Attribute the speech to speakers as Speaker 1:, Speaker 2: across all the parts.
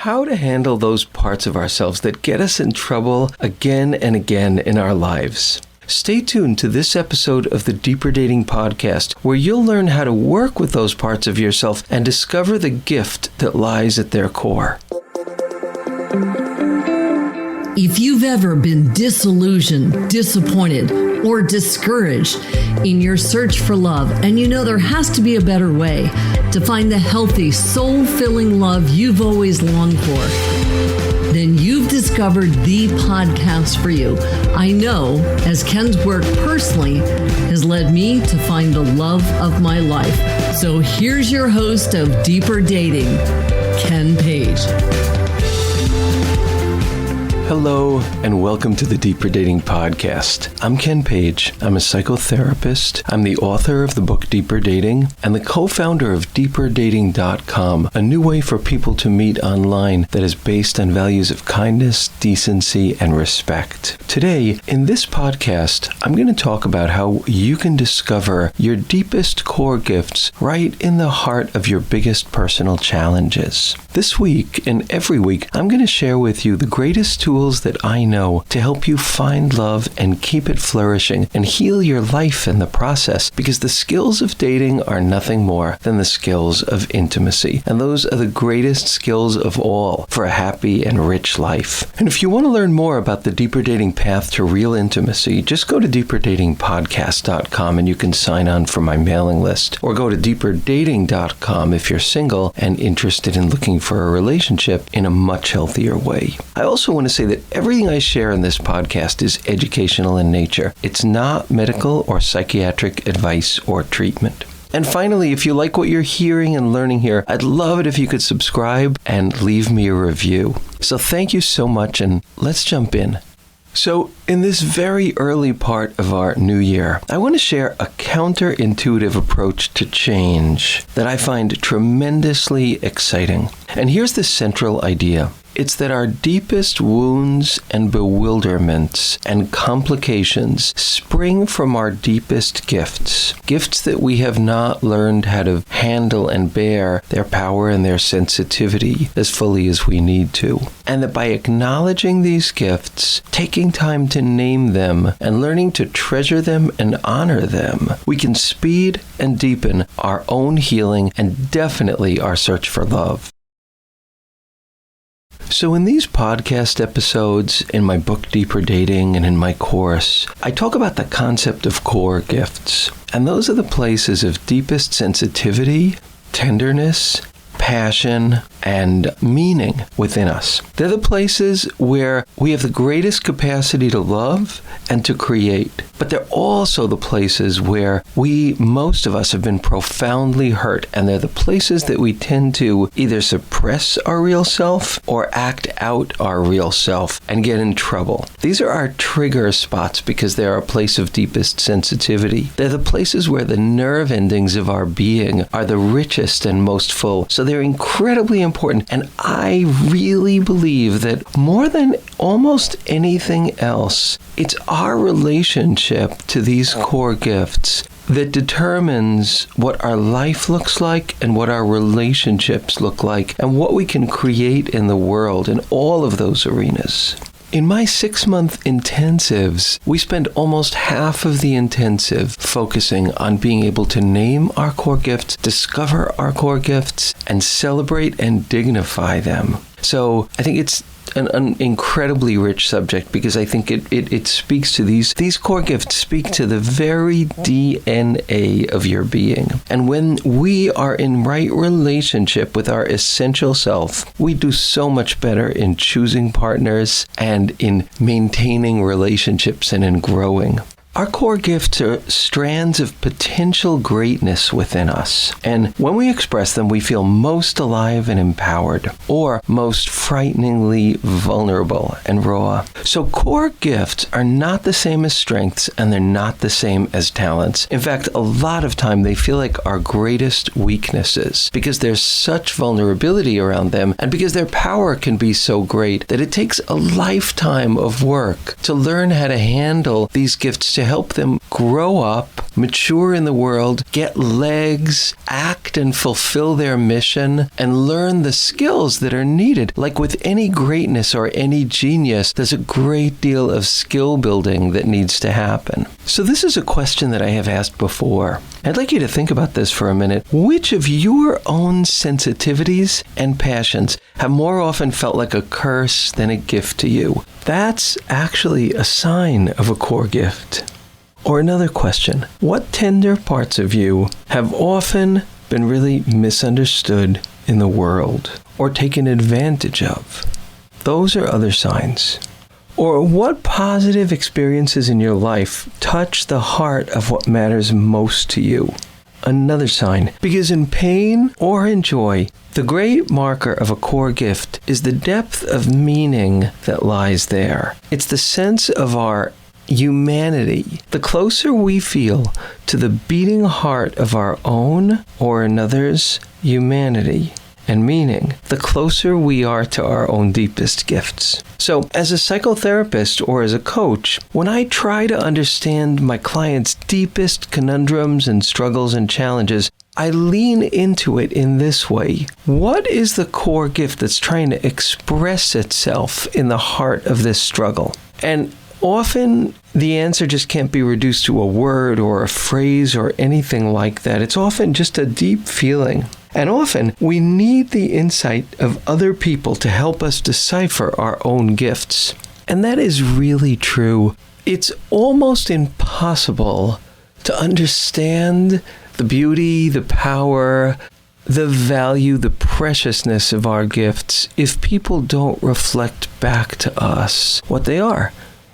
Speaker 1: how to handle those parts of ourselves that get us in trouble again and again in our lives. Stay tuned to this episode of the Deeper Dating Podcast, where you'll learn how to work with those parts of yourself and discover the gift that lies at their core.
Speaker 2: If you've ever been disillusioned, disappointed, or discouraged in your search for love, and you know there has to be a better way to find the healthy, soul-filling love you've always longed for, then you've discovered the podcast for you. I know, as Ken's work personally has led me to find the love of my life. So here's your host of Deeper Dating, Ken Page.
Speaker 1: Hello, and welcome to the Deeper Dating Podcast. I'm Ken Page. I'm a psychotherapist. I'm the author of the book Deeper Dating and the co-founder of deeperdating.com, a new way for people to meet online that is based on values of kindness, decency, and respect. Today, in this podcast, I'm going to talk about how you can discover your deepest core gifts right in the heart of your biggest personal challenges. This week, and every week, I'm going to share with you the greatest tools that I know to help you find love and keep it flourishing and heal your life in the process, because the skills of dating are nothing more than the skills of intimacy. And those are the greatest skills of all for a happy and rich life. And if you want to learn more about the Deeper Dating path to real intimacy, just go to deeperdatingpodcast.com and you can sign on for my mailing list. Or go to deeperdating.com if you're single and interested in looking for a relationship in a much healthier way. I also want to say that everything I share in this podcast is educational in nature. It's not medical or psychiatric advice or treatment. And finally, if you like what you're hearing and learning here, I'd love it if you could subscribe and leave me a review. So thank you so much, and let's jump in. So, in this very early part of our new year, I want to share a counterintuitive approach to change that I find tremendously exciting. And here's the central idea. It's that our deepest wounds and bewilderments and complications spring from our deepest gifts. Gifts that we have not learned how to handle and bear their power and their sensitivity as fully as we need to. And that by acknowledging these gifts, taking time to name them, and learning to treasure them and honor them, we can speed and deepen our own healing and definitely our search for love. So in these podcast episodes, in my book Deeper Dating, and in my course, I talk about the concept of core gifts. And those are the places of deepest sensitivity, tenderness, passion, and meaning within us. They're the places where we have the greatest capacity to love and to create. But they're also the places where most of us have been profoundly hurt, and they're the places that we tend to either suppress our real self or act out our real self and get in trouble. These are our trigger spots because they're a place of deepest sensitivity. They're the places where the nerve endings of our being are the richest and most full. So they're incredibly important. And I really believe that more than almost anything else, it's our relationship to these core gifts that determines what our life looks like and what our relationships look like and what we can create in the world in all of those arenas. In my 6-month intensives, we spend almost half of the intensive focusing on being able to name our core gifts, discover our core gifts, and celebrate and dignify them. So I think it's an incredibly rich subject because I think it speaks to these core gifts speak to the very DNA of your being. And when we are in right relationship with our essential self, we do so much better in choosing partners and in maintaining relationships and in growing. Our core gifts are strands of potential greatness within us. And when we express them, we feel most alive and empowered, or most frighteningly vulnerable and raw. So core gifts are not the same as strengths, and they're not the same as talents. In fact, a lot of time they feel like our greatest weaknesses because there's such vulnerability around them, and because their power can be so great that it takes a lifetime of work to learn how to handle these gifts, to to help them grow up, mature in the world, get legs, act and fulfill their mission, and learn the skills that are needed. Like with any greatness or any genius, there's a great deal of skill building that needs to happen. So this is a question that I have asked before. I'd like you to think about this for a minute. Which of your own sensitivities and passions have more often felt like a curse than a gift to you? That's actually a sign of a core gift. Or another question, what tender parts of you have often been really misunderstood in the world or taken advantage of? Those are other signs. Or what positive experiences in your life touch the heart of what matters most to you? Another sign. Because in pain or in joy, the great marker of a core gift is the depth of meaning that lies there. It's the sense of our humanity. The closer we feel to the beating heart of our own or another's humanity and meaning, the closer we are to our own deepest gifts. So, as a psychotherapist or as a coach, when I try to understand my clients' deepest conundrums and struggles and challenges, I lean into it in this way. What is the core gift that's trying to express itself in the heart of this struggle? And often, the answer just can't be reduced to a word or a phrase or anything like that. It's often just a deep feeling. And often, we need the insight of other people to help us decipher our own gifts. And that is really true. It's almost impossible to understand the beauty, the power, the value, the preciousness of our gifts if people don't reflect back to us what they are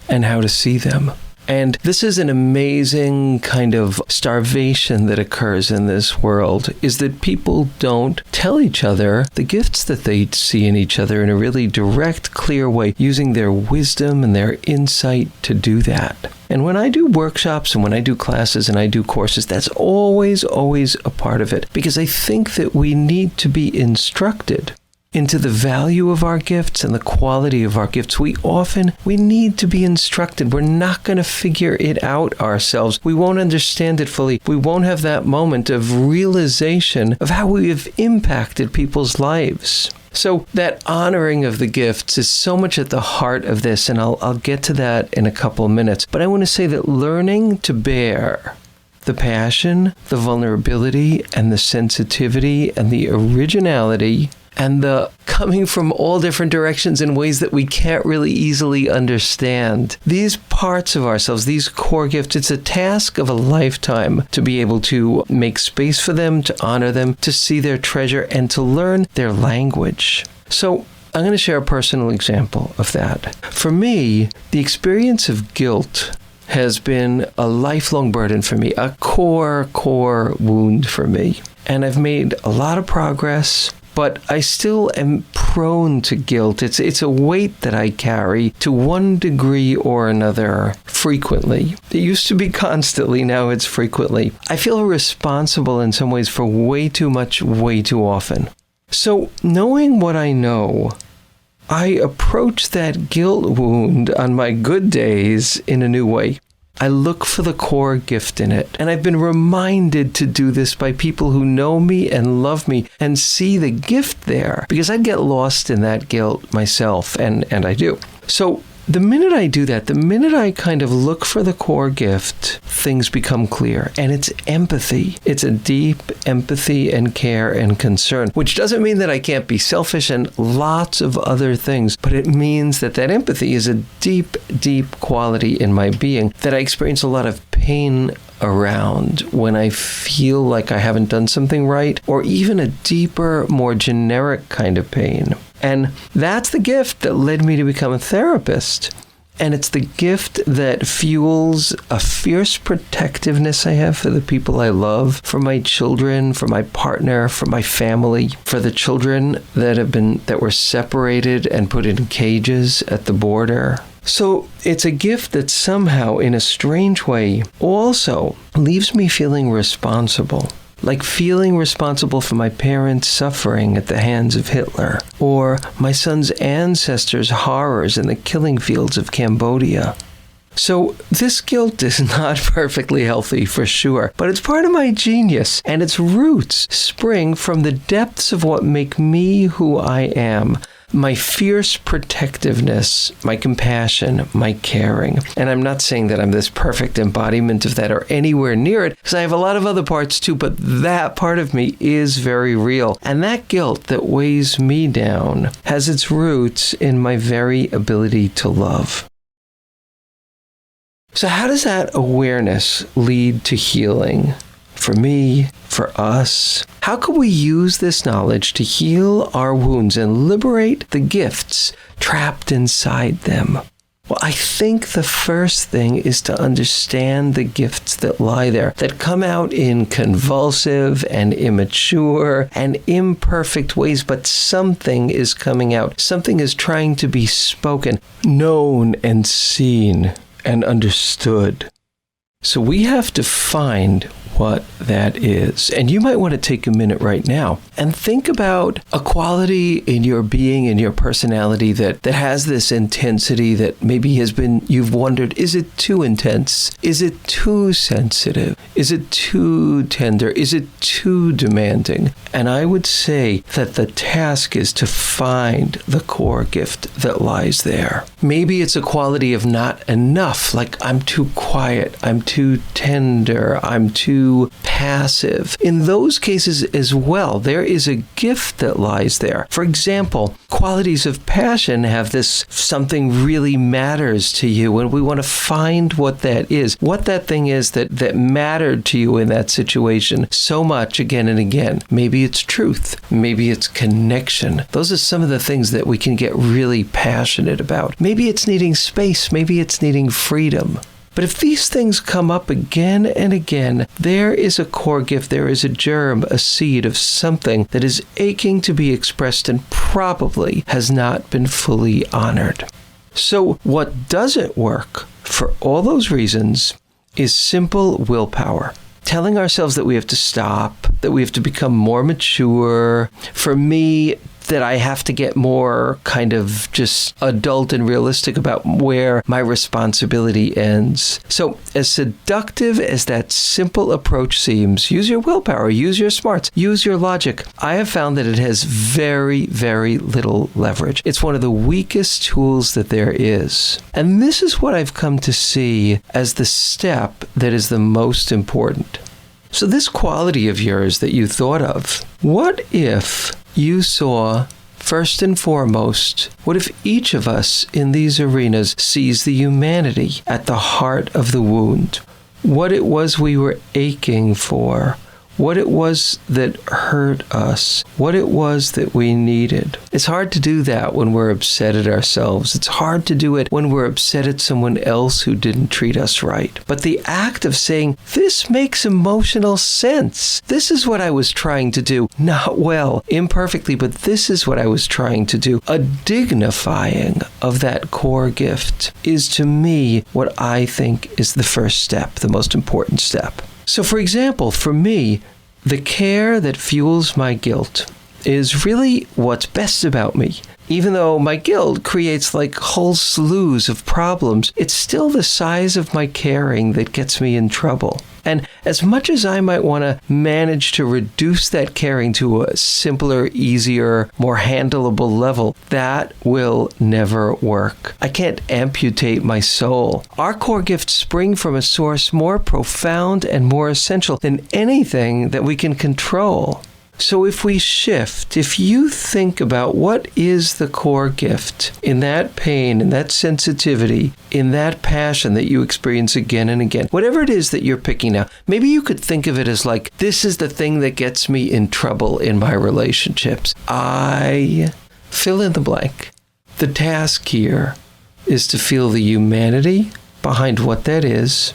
Speaker 1: and how to see them. And this is an amazing kind of starvation that occurs in this world, is that people don't tell each other the gifts that they see in each other in a really direct, clear way, using their wisdom and their insight to do that. And when I do workshops and when I do classes and I do courses, that's always a part of it, because I think that we need to be instructed into the value of our gifts and the quality of our gifts. We need to be instructed. We're not going to figure it out ourselves. We won't understand it fully. We won't have that moment of realization of how we have impacted people's lives. So that honoring of the gifts is so much at the heart of this, and I'll get to that in a couple of minutes. But I want to say that learning to bear the passion, the vulnerability, and the sensitivity, and the originality, and the coming from all different directions in ways that we can't really easily understand. These parts of ourselves, these core gifts, it's a task of a lifetime to be able to make space for them, to honor them, to see their treasure, and to learn their language. So I'm going to share a personal example of that. For me, the experience of guilt has been a lifelong burden for me, a core wound for me. And I've made a lot of progress, but I still am prone to guilt. It's a weight that I carry to one degree or another frequently. It used to be constantly, now it's frequently. I feel responsible in some ways for way too much, way too often. So knowing what I know, I approach that guilt wound on my good days in a new way. I look for the core gift in it. And I've been reminded to do this by people who know me and love me and see the gift there, because I'd get lost in that guilt myself, and I do. So the minute I do that, the minute I kind of look for the core gift, things become clear. And it's empathy. It's a deep empathy and care and concern, which doesn't mean that I can't be selfish and lots of other things, but it means that empathy is a deep quality in my being that I experience a lot of pain around when I feel like I haven't done something right, or even a deeper, more generic kind of pain. And that's the gift that led me to become a therapist. And it's the gift that fuels a fierce protectiveness I have for the people I love, for my children, for my partner, for my family, for the children that were separated and put in cages at the border. So it's a gift that somehow, in a strange way, also leaves me feeling responsible. Like feeling responsible for my parents' suffering at the hands of Hitler, or my son's ancestors' horrors in the killing fields of Cambodia. So this guilt is not perfectly healthy for sure, but it's part of my genius, and its roots spring from the depths of what make me who I am. My fierce protectiveness, my compassion, my caring. And I'm not saying that I'm this perfect embodiment of that or anywhere near it, because I have a lot of other parts too, but that part of me is very real. And that guilt that weighs me down has its roots in my very ability to love. So how does that awareness lead to healing? For me, for us, how can we use this knowledge to heal our wounds and liberate the gifts trapped inside them? Well, I think the first thing is to understand the gifts that lie there, that come out in convulsive and immature and imperfect ways, but something is coming out. Something is trying to be spoken, known and seen and understood. So we have to find what that is. And you might want to take a minute right now and think about a quality in your being, in your personality that has this intensity that maybe you've wondered, is it too intense? Is it too sensitive? Is it too tender? Is it too demanding? And I would say that the task is to find the core gift that lies there. Maybe it's a quality of not enough, like I'm too quiet, I'm too tender, I'm too passive. In those cases as well, there is a gift that lies there. For example, qualities of passion have this something really matters to you, and we want to find what that is, what that thing is that mattered to you in that situation so much again and again. Maybe it's truth. Maybe it's connection. Those are some of the things that we can get really passionate about. Maybe it's needing space. Maybe it's needing freedom. But if these things come up again and again, there is a core gift, there is a germ, a seed of something that is aching to be expressed and probably has not been fully honored. So what doesn't work for all those reasons is simple willpower. Telling ourselves that we have to stop, that we have to become more mature. For me, that I have to get more kind of just adult and realistic about where my responsibility ends. So as seductive as that simple approach seems, use your willpower, use your smarts, use your logic. I have found that it has very, very little leverage. It's one of the weakest tools that there is. And this is what I've come to see as the step that is the most important. So this quality of yours that you thought of, what if you saw, first and foremost, what if each of us in these arenas sees the humanity at the heart of the wound? What it was we were aching for, what it was that hurt us, what it was that we needed. It's hard to do that when we're upset at ourselves. It's hard to do it when we're upset at someone else who didn't treat us right. But the act of saying, this makes emotional sense. This is what I was trying to do. Not well, imperfectly, but this is what I was trying to do. A dignifying of that core gift is, to me, what I think is the first step, the most important step. So, for example, for me, the care that fuels my guilt is really what's best about me. Even though my guilt creates like whole slews of problems, it's still the size of my caring that gets me in trouble. And as much as I might want to manage to reduce that caring to a simpler, easier, more handleable level, that will never work. I can't amputate my soul. Our core gifts spring from a source more profound and more essential than anything that we can control. So if we shift, if you think about what is the core gift in that pain, in that sensitivity, in that passion that you experience again and again, whatever it is that you're picking now, maybe you could think of it as like, this is the thing that gets me in trouble in my relationships. I fill in the blank. The task here is to feel the humanity behind what that is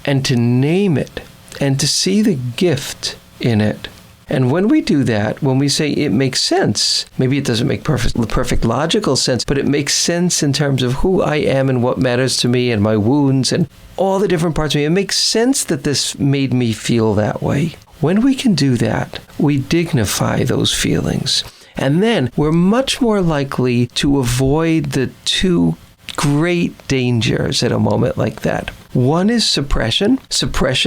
Speaker 1: and to name it and to see the gift in it. And when we do that, when we say it makes sense, maybe it doesn't make perfect logical sense, but it makes sense in terms of who I am and what matters to me and my wounds and all the different parts of me. It makes sense that this made me feel that way. When we can do that, we dignify those feelings. And then we're much more likely to avoid the too great dangers at a moment like that. One is suppression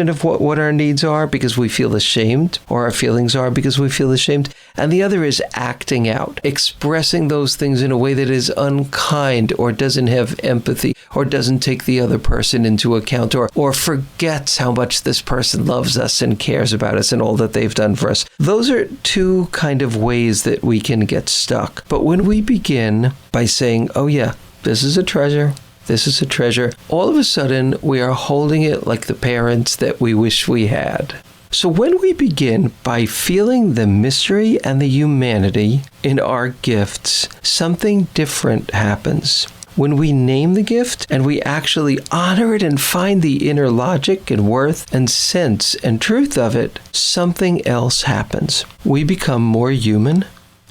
Speaker 1: of what our needs are because we feel ashamed, or our feelings are because we feel ashamed. And the other is acting out, expressing those things in a way that is unkind or doesn't have empathy or doesn't take the other person into account or forgets how much this person loves us and cares about us and all that they've done for us. Those are two kind of ways that we can get stuck. But when we begin by saying, oh yeah, this is a treasure, this is a treasure, all of a sudden we are holding it like the parents that we wish we had. So when we begin by feeling the mystery and the humanity in our gifts, something different happens. When we name the gift and we actually honor it and find the inner logic and worth and sense and truth of it, something else happens. We become more human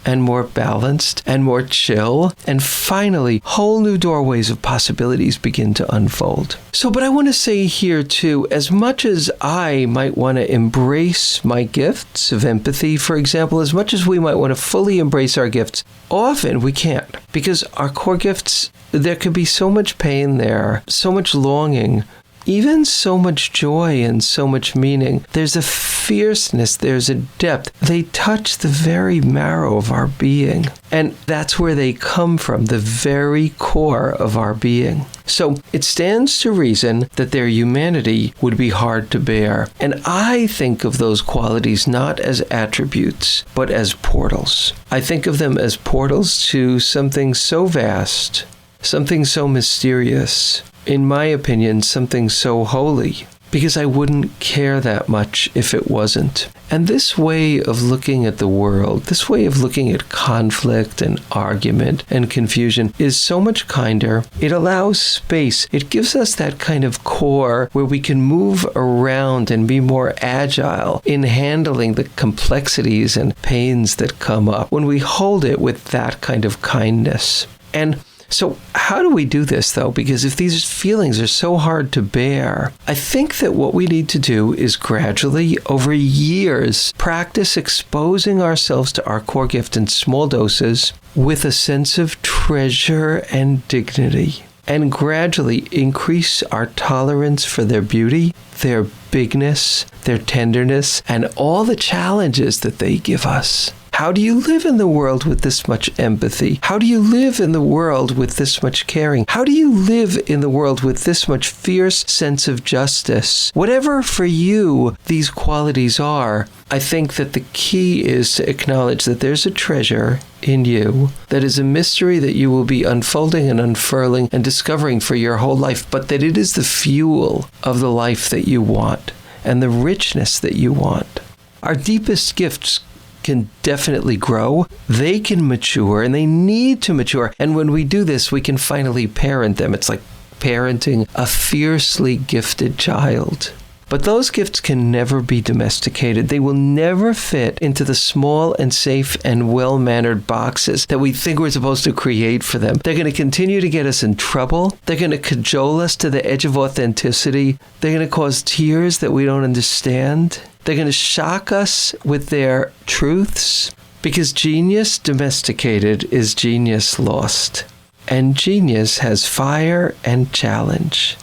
Speaker 1: and more balanced and more chill, and finally, whole new doorways of possibilities begin to unfold. But I want to say here too, as much as I might want to embrace my gifts of empathy, for example, as much as we might want to fully embrace our gifts, often we can't, because our core gifts, there could be so much pain there, so much longing, even so much joy and so much meaning. There's a fierceness, there's a depth. They touch the very marrow of our being. And that's where they come from, the very core of our being. So it stands to reason that their humanity would be hard to bear. And I think of those qualities not as attributes, but as portals. I think of them as portals to something so vast, something so mysterious, in my opinion, something so holy, because I wouldn't care that much if it wasn't. And this way of looking at the world, this way of looking at conflict and argument and confusion is so much kinder. It allows space. It gives us that kind of core where we can move around and be more agile in handling the complexities and pains that come up when we hold it with that kind of kindness. And so how do we do this, though? Because if these feelings are so hard to bear, I think that what we need to do is gradually, over years, practice exposing ourselves to our core gift in small doses with a sense of treasure and dignity, and gradually increase our tolerance for their beauty, their bigness, their tenderness, and all the challenges that they give us. How do you live in the world with this much empathy? How do you live in the world with this much caring? How do you live in the world with this much fierce sense of justice? Whatever for you these qualities are, I think that the key is to acknowledge that there's a treasure in you that is a mystery that you will be unfolding and unfurling and discovering for your whole life, but that it is the fuel of the life that you want and the richness that you want. Our deepest gifts can definitely grow. They can mature, and they need to mature. And when we do this, we can finally parent them. It's like parenting a fiercely gifted child. But those gifts can never be domesticated. They will never fit into the small and safe and well-mannered boxes that we think we're supposed to create for them. They're going to continue to get us in trouble. They're going to cajole us to the edge of authenticity. They're going to cause tears that we don't understand. They're going to shock us with their truths, because genius domesticated is genius lost. And genius has fire and challenge.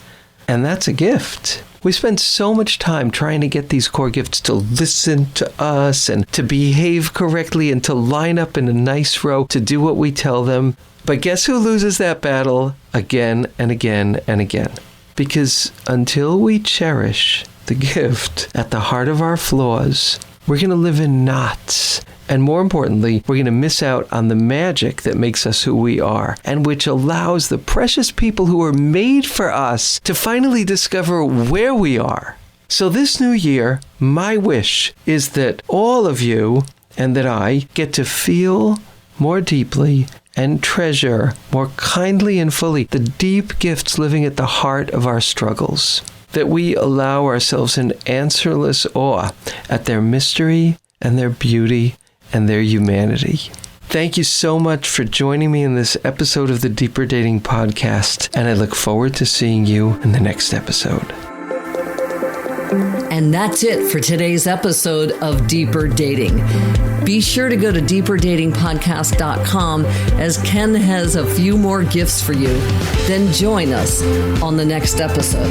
Speaker 1: And that's a gift. We spend so much time trying to get these core gifts to listen to us and to behave correctly and to line up in a nice row to do what we tell them. But guess who loses that battle again and again and again? Because until we cherish the gift at the heart of our flaws, we're going to live in knots. And more importantly, we're going to miss out on the magic that makes us who we are, and which allows the precious people who are made for us to finally discover where we are. So this new year, my wish is that all of you and that I get to feel more deeply and treasure more kindly and fully the deep gifts living at the heart of our struggles. That we allow ourselves in answerless awe at their mystery and their beauty and their humanity. Thank you so much for joining me in this episode of the Deeper Dating Podcast, and I look forward to seeing you in the next episode.
Speaker 2: And that's it for today's episode of Deeper Dating. Be sure to go to deeperdatingpodcast.com as Ken has a few more gifts for you. Then join us on the next episode.